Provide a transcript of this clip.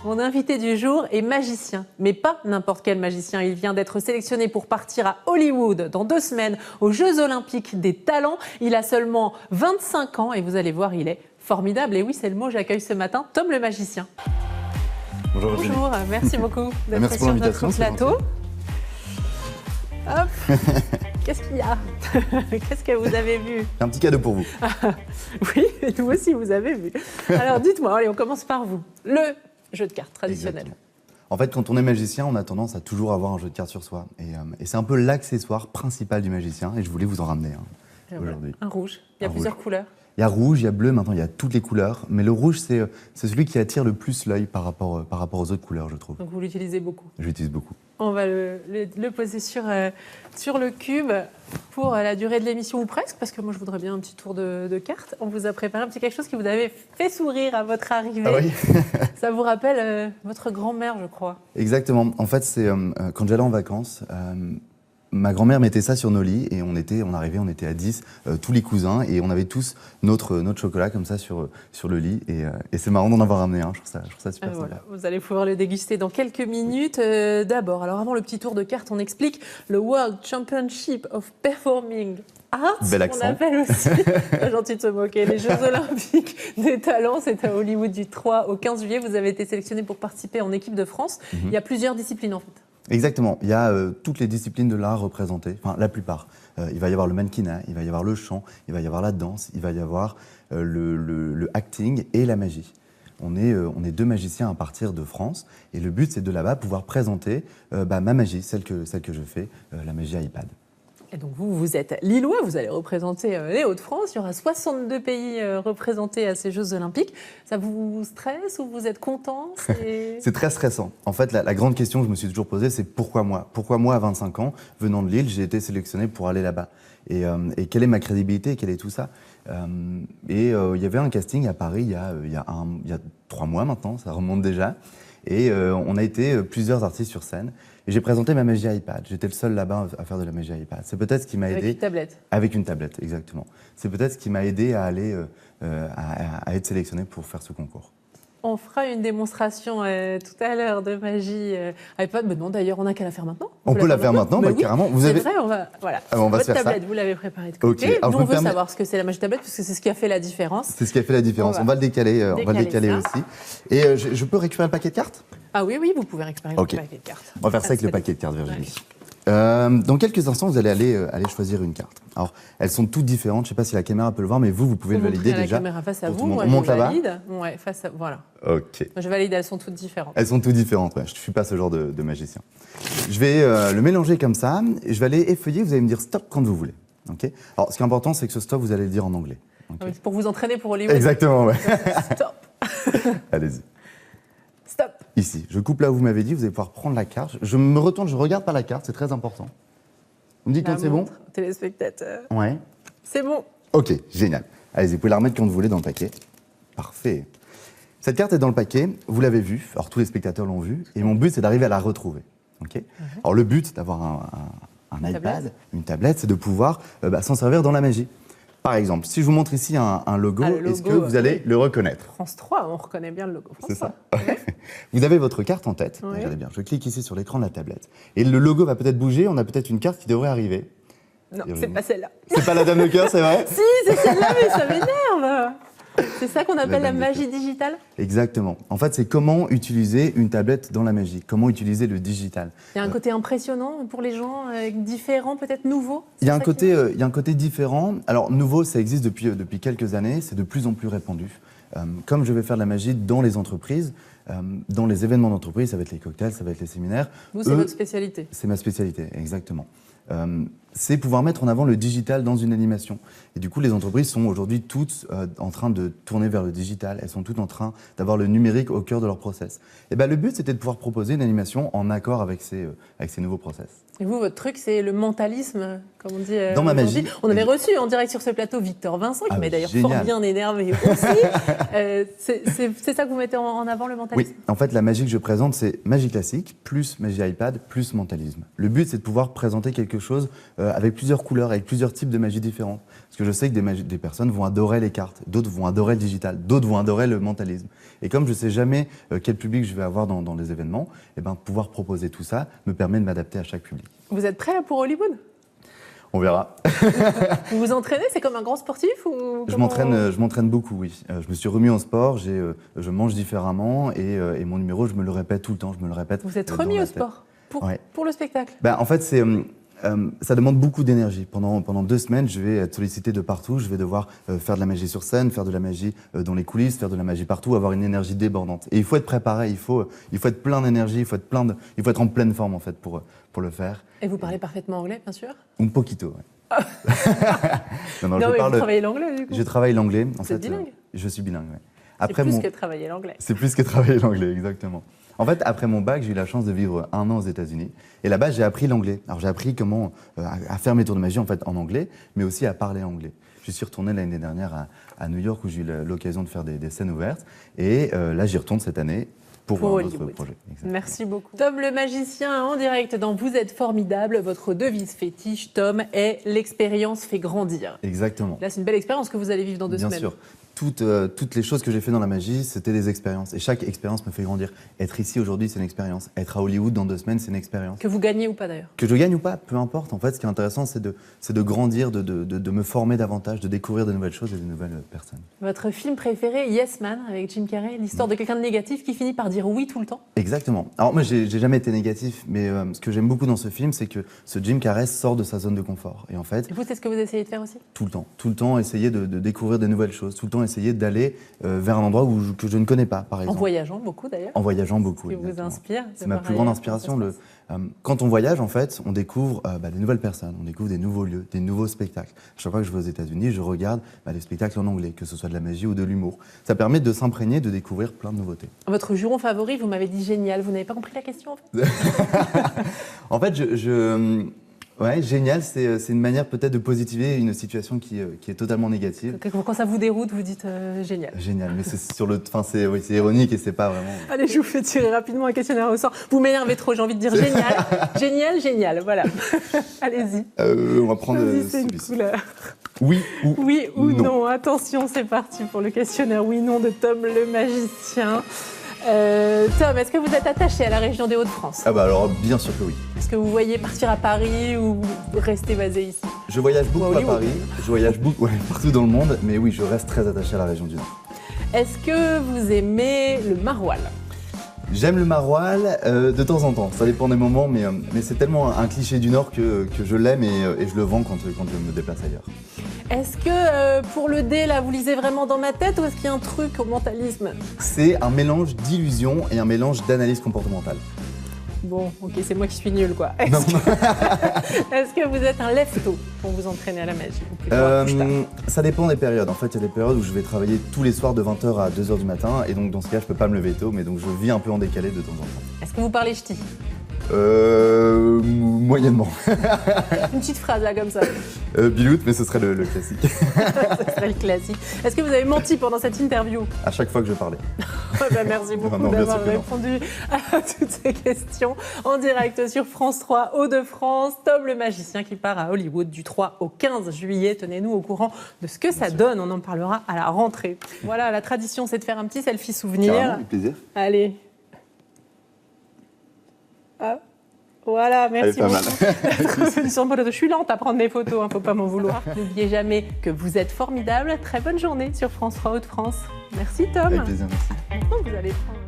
Mon invité du jour est magicien, mais pas n'importe quel magicien. Il vient d'être sélectionné pour partir à Hollywood dans 2 semaines aux Jeux Olympiques des talents. Il a seulement 25 ans et vous allez voir, il est formidable. Et oui, c'est le mot, j'accueille ce matin Tom le magicien. Bonjour, Bonjour, merci beaucoup d'être merci pour sur notre l'invitation, plateau. Hop. Qu'est-ce qu'il y a? Qu'est-ce que vous avez vu? Un petit cadeau pour vous. Oui, nous aussi, vous avez vu. Alors dites-moi, allez, on commence par vous. Le jeu de cartes traditionnel. Exactement. En fait, quand on est magicien, on a tendance à toujours avoir un jeu de cartes sur soi. Et c'est un peu l'accessoire principal du magicien. Et je voulais vous en ramener aujourd'hui. Un rouge. Il y a plusieurs couleurs. Il y a rouge, il y a bleu, maintenant il y a toutes les couleurs. Mais le rouge, c'est celui qui attire le plus l'œil par rapport aux autres couleurs, je trouve. Donc vous l'utilisez beaucoup. Je l'utilise beaucoup. On va le poser sur le cube pour la durée de l'émission, ou presque, parce que moi je voudrais bien un petit tour de cartes. On vous a préparé un petit quelque chose qui vous avait fait sourire à votre arrivée. Ah oui. Ça vous rappelle votre grand-mère, je crois. Exactement. En fait, c'est quand j'allais en vacances, ma grand-mère mettait ça sur nos lits et on arrivait, on était à 10, tous les cousins, et on avait tous notre chocolat comme ça sur le lit. Et c'est marrant d'en avoir ramené un, je trouve ça super sympa. Voilà. Vous allez pouvoir le déguster dans quelques minutes. D'abord, alors avant le petit tour de cartes, on explique le World Championship of Performing Arts. Bel accent. On appelle aussi, pas gentil de se moquer, les Jeux Olympiques des talents. C'est à Hollywood du 3 au 15 juillet. Vous avez été sélectionné pour participer en équipe de France. Il y a plusieurs disciplines en fait. Exactement, il y a toutes les disciplines de l'art représentées, enfin la plupart. Il va y avoir le mannequinat, il va y avoir le chant, il va y avoir la danse, il va y avoir le acting et la magie. On est 2 magiciens à partir de France et le but c'est de là-bas pouvoir présenter ma magie, celle que je fais, la magie iPad. Et donc vous êtes Lillois, vous allez représenter les Hauts-de-France. Il y aura 62 pays représentés à ces Jeux Olympiques. Ça vous stresse ou vous êtes content? C'est très stressant. En fait, la grande question que je me suis toujours posée, c'est pourquoi moi? Pourquoi moi, à 25 ans, venant de Lille, j'ai été sélectionné pour aller là-bas? Et quelle est ma crédibilité? Quel est tout ça? Il y avait un casting à Paris il y a 3 mois maintenant, ça remonte déjà. Et on a été plusieurs artistes sur scène. Et j'ai présenté ma magie iPad. J'étais le seul là-bas à faire de la magie iPad. C'est peut-être ce qui m'a aidé. Avec une tablette. Avec une tablette, exactement. C'est peut-être ce qui m'a aidé à aller à être sélectionné pour faire ce concours. On fera une démonstration tout à l'heure de magie iPad. Mais non, d'ailleurs, on n'a qu'à la faire maintenant. On peut la faire maintenant, oui, carrément. C'est vrai, voilà. On va Votre se faire tablette, ça. vous l'avez préparée de côté. Okay. Nous, on veut savoir ce que c'est la magie tablette, parce que c'est ce qui a fait la différence. C'est ce qui a fait la différence. On va le décaler, ça. aussi. Et je peux récupérer le paquet de cartes? Ah oui, vous pouvez récupérer le paquet de cartes. On va faire ça avec le paquet de cartes, Virginie. Dans quelques instants, vous allez aller choisir une carte. Alors, elles sont toutes différentes. Je ne sais pas si la caméra peut le voir, mais vous pouvez le valider déjà. La caméra face à vous. On monte là-bas. Ouais, face à voilà. Ok. Moi, je valide. Elles sont toutes différentes. Elles sont toutes différentes. Ouais. Je ne suis pas ce genre de magicien. Je vais le mélanger comme ça. Et je vais aller effeuiller. Vous allez me dire stop quand vous voulez. Ok. Alors, ce qui est important, c'est que ce stop, vous allez le dire en anglais. Okay. Pour vous entraîner pour Hollywood. Exactement. Ouais. Stop. Allez-y. Stop. Ici, je coupe là où vous m'avez dit, vous allez pouvoir prendre la carte. Je me retourne, je ne regarde pas la carte, c'est très important. Vous me dites quand c'est bon? Téléspectateur. Ouais. C'est bon. Ok, génial. Allez-y, vous pouvez la remettre quand vous voulez dans le paquet. Parfait. Cette carte est dans le paquet, vous l'avez vue, alors tous les spectateurs l'ont vue, et mon but c'est d'arriver à la retrouver. Okay. Alors le but d'avoir un iPad, une tablette, c'est de pouvoir s'en servir dans la magie. Par exemple, si je vous montre ici un logo, est-ce que vous allez le reconnaître? France 3, on reconnaît bien le logo. C'est ça. Vous avez votre carte en tête. Oui. Regardez bien, je clique ici sur l'écran de la tablette. Et le logo va peut-être bouger, on a peut-être une carte qui devrait arriver. Non, c'est pas celle-là. C'est pas la dame de cœur, c'est vrai? Si, c'est celle-là, mais ça m'énerve. C'est ça qu'on appelle la magie digitale? Exactement. En fait, c'est comment utiliser une tablette dans la magie, comment utiliser le digital. Il y a un côté impressionnant pour les gens, différent, peut-être nouveau? Il y a un côté différent. Alors, nouveau, ça existe depuis quelques années, c'est de plus en plus répandu. Comme je vais faire de la magie dans les entreprises, dans les événements d'entreprise, ça va être les cocktails, ça va être les séminaires. Vous, c'est votre spécialité? C'est ma spécialité, exactement. C'est pouvoir mettre en avant le digital dans une animation. Et du coup, les entreprises sont aujourd'hui toutes en train de tourner vers le digital. Elles sont toutes en train d'avoir le numérique au cœur de leur process. Et le but, c'était de pouvoir proposer une animation en accord avec ces nouveaux process. Et vous, votre truc, c'est le mentalisme, comme on dit. Dans ma magie. On avait reçu en direct sur ce plateau Victor Vincent, qui m'a d'ailleurs fort bien énervé aussi. C'est ça que vous mettez en avant, le mentalisme? Oui, en fait, la magie que je présente, c'est magie classique, plus magie iPad, plus mentalisme. Le but, c'est de pouvoir présenter quelque quelque chose avec plusieurs couleurs, avec plusieurs types de magie différentes. Parce que je sais que des personnes vont adorer les cartes, d'autres vont adorer le digital, d'autres vont adorer le mentalisme. Et comme je ne sais jamais quel public je vais avoir dans les événements, eh ben, pouvoir proposer tout ça me permet de m'adapter à chaque public. Vous êtes prêt là pour Hollywood? On verra. Vous vous entraînez? C'est comme un grand sportif ou Je m'entraîne beaucoup, oui. Je me suis remis en sport, je mange différemment et mon numéro, je me le répète tout le temps, je me le répète. Vous êtes remis au sport pour le spectacle? En fait, ça demande beaucoup d'énergie. Pendant 2 semaines, je vais être sollicité de partout. Je vais devoir faire de la magie sur scène, faire de la magie dans les coulisses, faire de la magie partout, avoir une énergie débordante. Et il faut être préparé, il faut être plein d'énergie, il faut être en pleine forme en fait pour le faire. Et vous parlez parfaitement anglais, bien sûr? Un poquito, ouais. non, mais vous travaillez l'anglais du coup? Je travaille l'anglais. Vous êtes bilingue? Je suis bilingue, ouais. C'est plus que travailler l'anglais. C'est plus que travailler l'anglais, exactement. En fait, après mon bac, j'ai eu la chance de vivre 1 an aux États-Unis. Et là-bas, j'ai appris l'anglais. Alors, j'ai appris comment à faire mes tours de magie en fait en anglais, mais aussi à parler anglais. Je suis retourné l'année dernière à New York où j'ai eu l'occasion de faire des scènes ouvertes. Et là, j'y retourne cette année pour un autre projet. Exactement. Merci beaucoup. Tom le magicien en direct dans Vous êtes formidable. Votre devise fétiche, Tom, est l'expérience fait grandir. Exactement. Là, c'est une belle expérience que vous allez vivre dans 2 semaines. Bien sûr. Toutes les choses que j'ai fait dans la magie, c'était des expériences. Et chaque expérience me fait grandir. Être ici aujourd'hui, c'est une expérience. Être à Hollywood dans 2 semaines, c'est une expérience. Que vous gagnez ou pas d'ailleurs? Que je gagne ou pas, peu importe. En fait, ce qui est intéressant, c'est de grandir, de me former davantage, de découvrir de nouvelles choses et de nouvelles personnes. Votre film préféré, Yes Man, avec Jim Carrey, l'histoire de quelqu'un de négatif qui finit par dire oui tout le temps? Exactement. Alors moi, j'ai jamais été négatif, mais ce que j'aime beaucoup dans ce film, c'est que ce Jim Carrey sort de sa zone de confort. Et en fait, et vous, c'est ce que vous essayez de faire aussi? Tout le temps, essayer de découvrir de nouvelles choses, tout le temps essayer d'aller vers un endroit que je ne connais pas, par exemple. En voyageant beaucoup d'ailleurs? En voyageant beaucoup. Ce qui vous inspire? C'est ma plus grande inspiration. Quand on voyage, en fait, on découvre des nouvelles personnes, on découvre des nouveaux lieux, des nouveaux spectacles. Chaque fois que je vais aux États-Unis, je regarde des spectacles en anglais, que ce soit de la magie ou de l'humour. Ça permet de s'imprégner, de découvrir plein de nouveautés. Votre juron favori, vous m'avez dit génial. Vous n'avez pas compris la question en fait? En fait, ouais, génial, c'est une manière peut-être de positiver une situation qui est totalement négative. Quand ça vous déroute, vous dites génial. Génial, mais c'est ironique et c'est pas vraiment... Allez, je vous fais tirer rapidement un questionnaire au sort. Vous m'énervez trop, j'ai envie de dire génial. Génial, génial, voilà. Allez-y. On va prendre une couleur. Oui ou non. Attention, c'est parti pour le questionnaire oui/non de Tom le magicien. Tom, est-ce que vous êtes attaché à la région des Hauts-de-France? Ah bah alors, bien sûr que oui. Est-ce que vous voyez partir à Paris ou rester basé ici? Je voyage beaucoup à Paris, je voyage beaucoup partout dans le monde, mais oui, je reste très attaché à la région du Nord. Est-ce que vous aimez le maroilles? J'aime le maroilles de temps en temps, ça dépend des moments, mais c'est tellement un cliché du Nord que je l'aime et je le vends quand je me déplace ailleurs. Est-ce que pour le dé, là, vous lisez vraiment dans ma tête ou est-ce qu'il y a un truc au mentalisme? C'est un mélange d'illusion et un mélange d'analyse comportementale. Bon, ok, c'est moi qui suis nulle, quoi. Est-ce que vous êtes un lève-tôt pour vous entraîner à la magie ou plutôt un couche-tard? Ça dépend des périodes. En fait, il y a des périodes où je vais travailler tous les soirs de 20h à 2h du matin et donc dans ce cas, je peux pas me lever tôt, mais donc je vis un peu en décalé de temps en temps. Est-ce que vous parlez ch'ti? Moyennement. Une petite phrase là comme ça. Biloute, mais ce serait le classique. Ce serait le classique. Est-ce que vous avez menti pendant cette interview? À chaque fois que je parlais. Merci beaucoup d'avoir répondu à toutes ces questions en direct sur France 3 Hauts-de-France. Tom le magicien qui part à Hollywood du 3 au 15 juillet. Tenez-nous au courant de ce que ça donne. On en parlera à la rentrée. Voilà, la tradition, c'est de faire un petit selfie souvenir. Carrément, avec plaisir. Allez. Ah, voilà, merci beaucoup. Je suis lente à prendre des photos, hein, faut pas m'en vouloir. N'oubliez jamais que vous êtes formidable. Très bonne journée sur France 3 Hauts-de-France. Merci Tom. Avec plaisir, merci. Maintenant, vous allez prendre...